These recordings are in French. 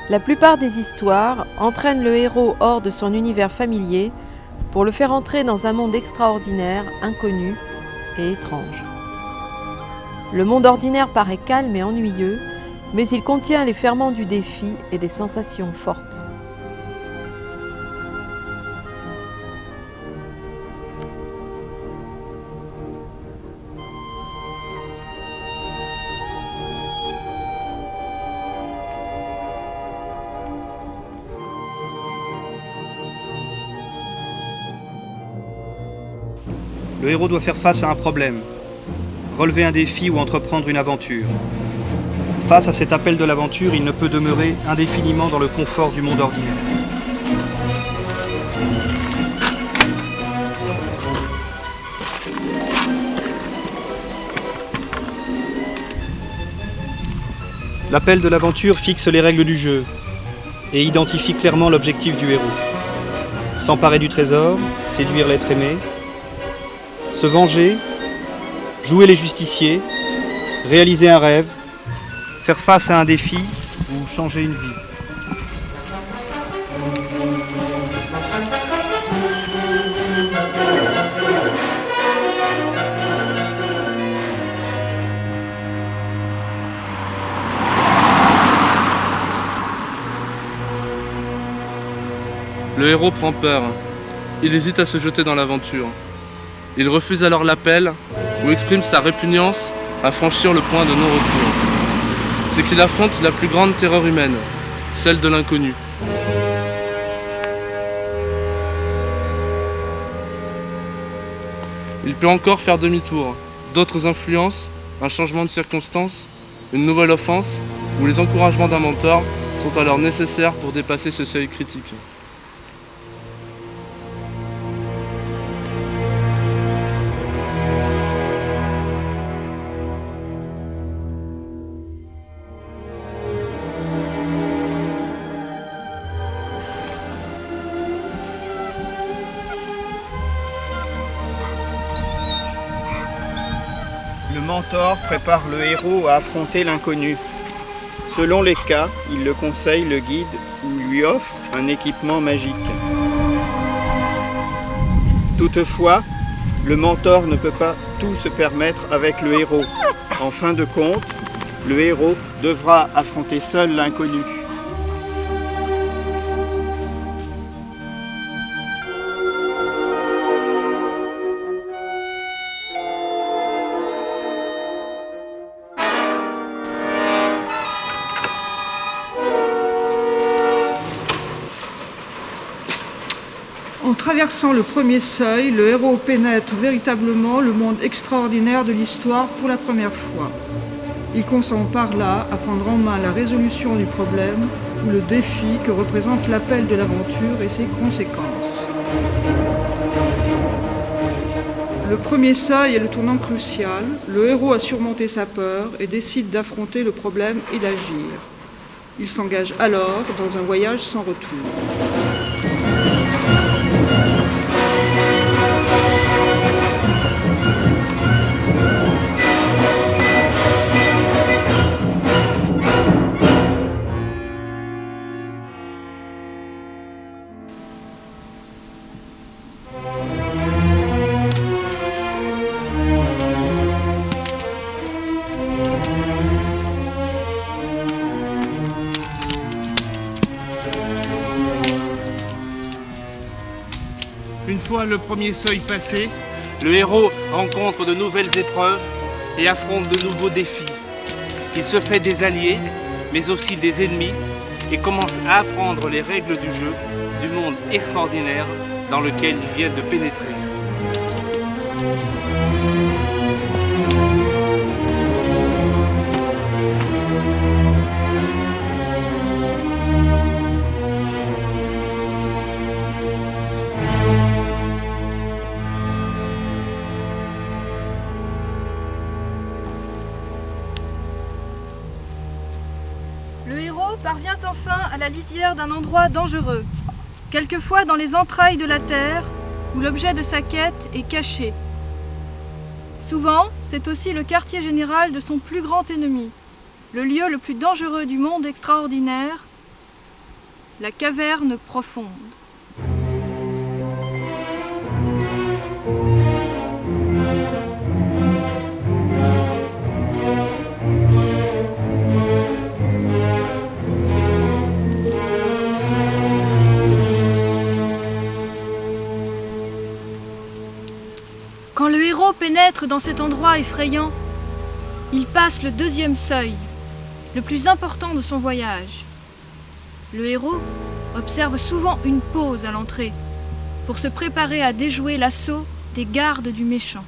La plupart des histoires entraînent le héros hors de son univers familier pour le faire entrer dans un monde extraordinaire, inconnu et étrange. Le monde ordinaire paraît calme et ennuyeux, mais il contient les ferments du défi et des sensations fortes. Le héros doit faire face à un problème, relever un défi ou entreprendre une aventure. Face à cet appel de l'aventure, il ne peut demeurer indéfiniment dans le confort du monde ordinaire. L'appel de l'aventure fixe les règles du jeu et identifie clairement l'objectif du héros. S'emparer du trésor, séduire l'être aimé, se venger, jouer les justiciers, réaliser un rêve, faire face à un défi ou changer une vie. Le héros prend peur. Il hésite à se jeter dans l'aventure. Il refuse alors l'appel ou exprime sa répugnance à franchir le point de non-retour. C'est qu'il affronte la plus grande terreur humaine, celle de l'inconnu. Il peut encore faire demi-tour. D'autres influences, un changement de circonstances, une nouvelle offense ou les encouragements d'un mentor sont alors nécessaires pour dépasser ce seuil critique. Le mentor prépare le héros à affronter l'inconnu. Selon les cas, il le conseille, le guide ou lui offre un équipement magique. Toutefois, le mentor ne peut pas tout se permettre avec le héros. En fin de compte, le héros devra affronter seul l'inconnu. En traversant le premier seuil, le héros pénètre véritablement le monde extraordinaire de l'histoire pour la première fois. Il consent par là à prendre en main la résolution du problème ou le défi que représente l'appel de l'aventure et ses conséquences. Le premier seuil est le tournant crucial. Le héros a surmonté sa peur et décide d'affronter le problème et d'agir. Il s'engage alors dans un voyage sans retour. Une fois le premier seuil passé, le héros rencontre de nouvelles épreuves et affronte de nouveaux défis. Il se fait des alliés, mais aussi des ennemis, et commence à apprendre les règles du jeu, du monde extraordinaire dans lequel il vient de pénétrer. Le héros parvient enfin à la lisière d'un endroit dangereux. quelquefois dans les entrailles de la terre, où l'objet de sa quête est caché. Souvent, c'est aussi le quartier général de son plus grand ennemi, le lieu le plus dangereux du monde extraordinaire, la caverne profonde. Quand le héros pénètre dans cet endroit effrayant, il passe le deuxième seuil, le plus important de son voyage. Le héros observe souvent une pause à l'entrée pour se préparer à déjouer l'assaut des gardes du méchant.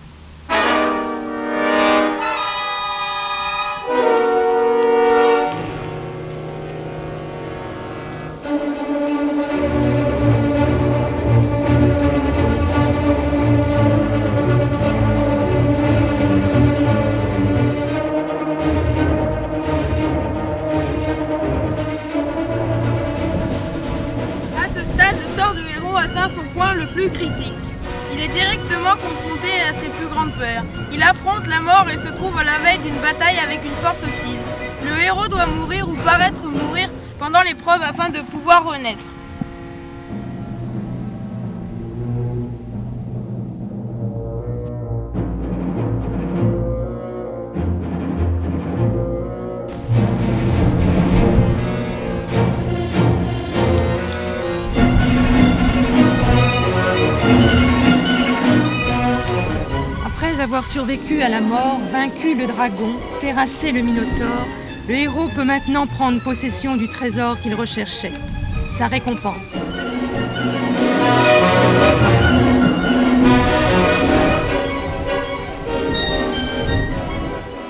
Son point le plus critique. Il est directement confronté à ses plus grandes peurs. Il affronte la mort et se trouve à la veille d'une bataille avec une force hostile. Le héros doit mourir ou paraître mourir pendant l'épreuve afin de pouvoir renaître. Avoir survécu à la mort, vaincu le dragon, terrassé le Minotaure, le héros peut maintenant prendre possession du trésor qu'il recherchait, sa récompense.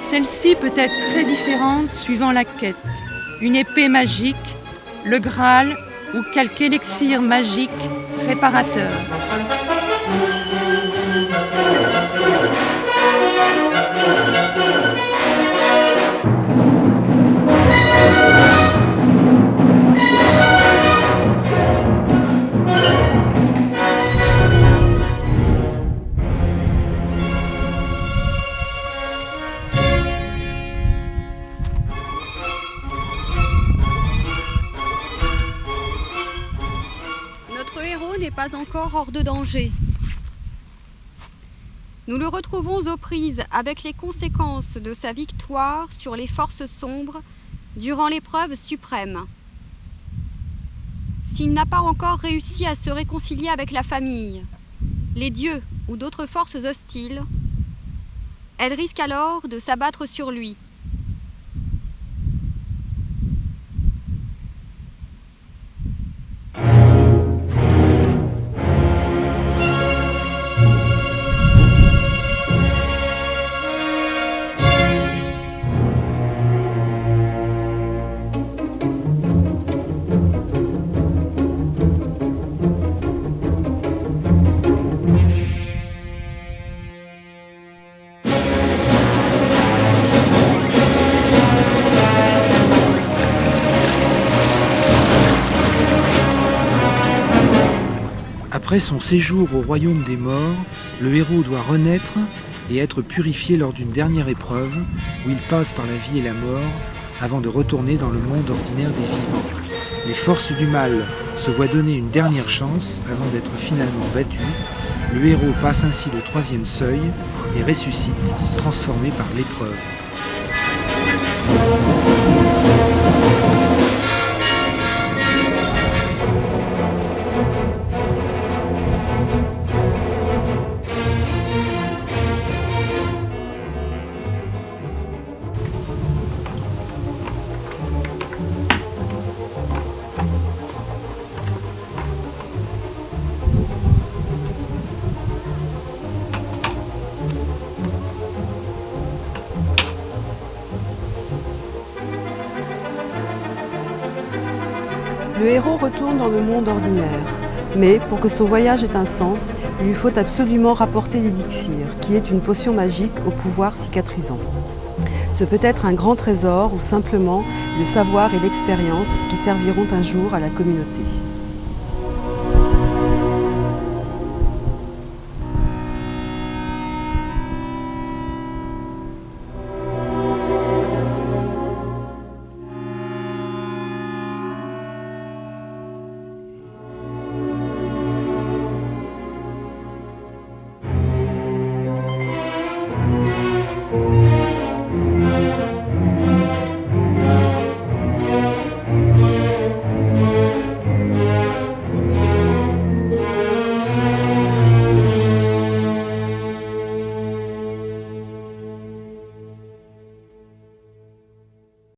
Celle-ci peut être très différente suivant la quête. Une épée magique, le Graal ou quelque élixir magique réparateur. Notre héros n'est pas encore hors de danger. Nous le retrouvons aux prises avec les conséquences de sa victoire sur les forces sombres durant l'épreuve suprême. S'il n'a pas encore réussi à se réconcilier avec la famille, les dieux ou d'autres forces hostiles, elle risque alors de s'abattre sur lui. Après son séjour au royaume des morts, le héros doit renaître et être purifié lors d'une dernière épreuve où il passe par la vie et la mort avant de retourner dans le monde ordinaire des vivants. Les forces du mal se voient donner une dernière chance avant d'être finalement battu. Le héros passe ainsi le troisième seuil et ressuscite, transformé par l'épreuve. Le héros retourne dans le monde ordinaire, mais pour que son voyage ait un sens, il lui faut absolument rapporter l'élixir, qui est une potion magique au pouvoir cicatrisant. Ce peut être un grand trésor ou simplement le savoir et l'expérience qui serviront un jour à la communauté.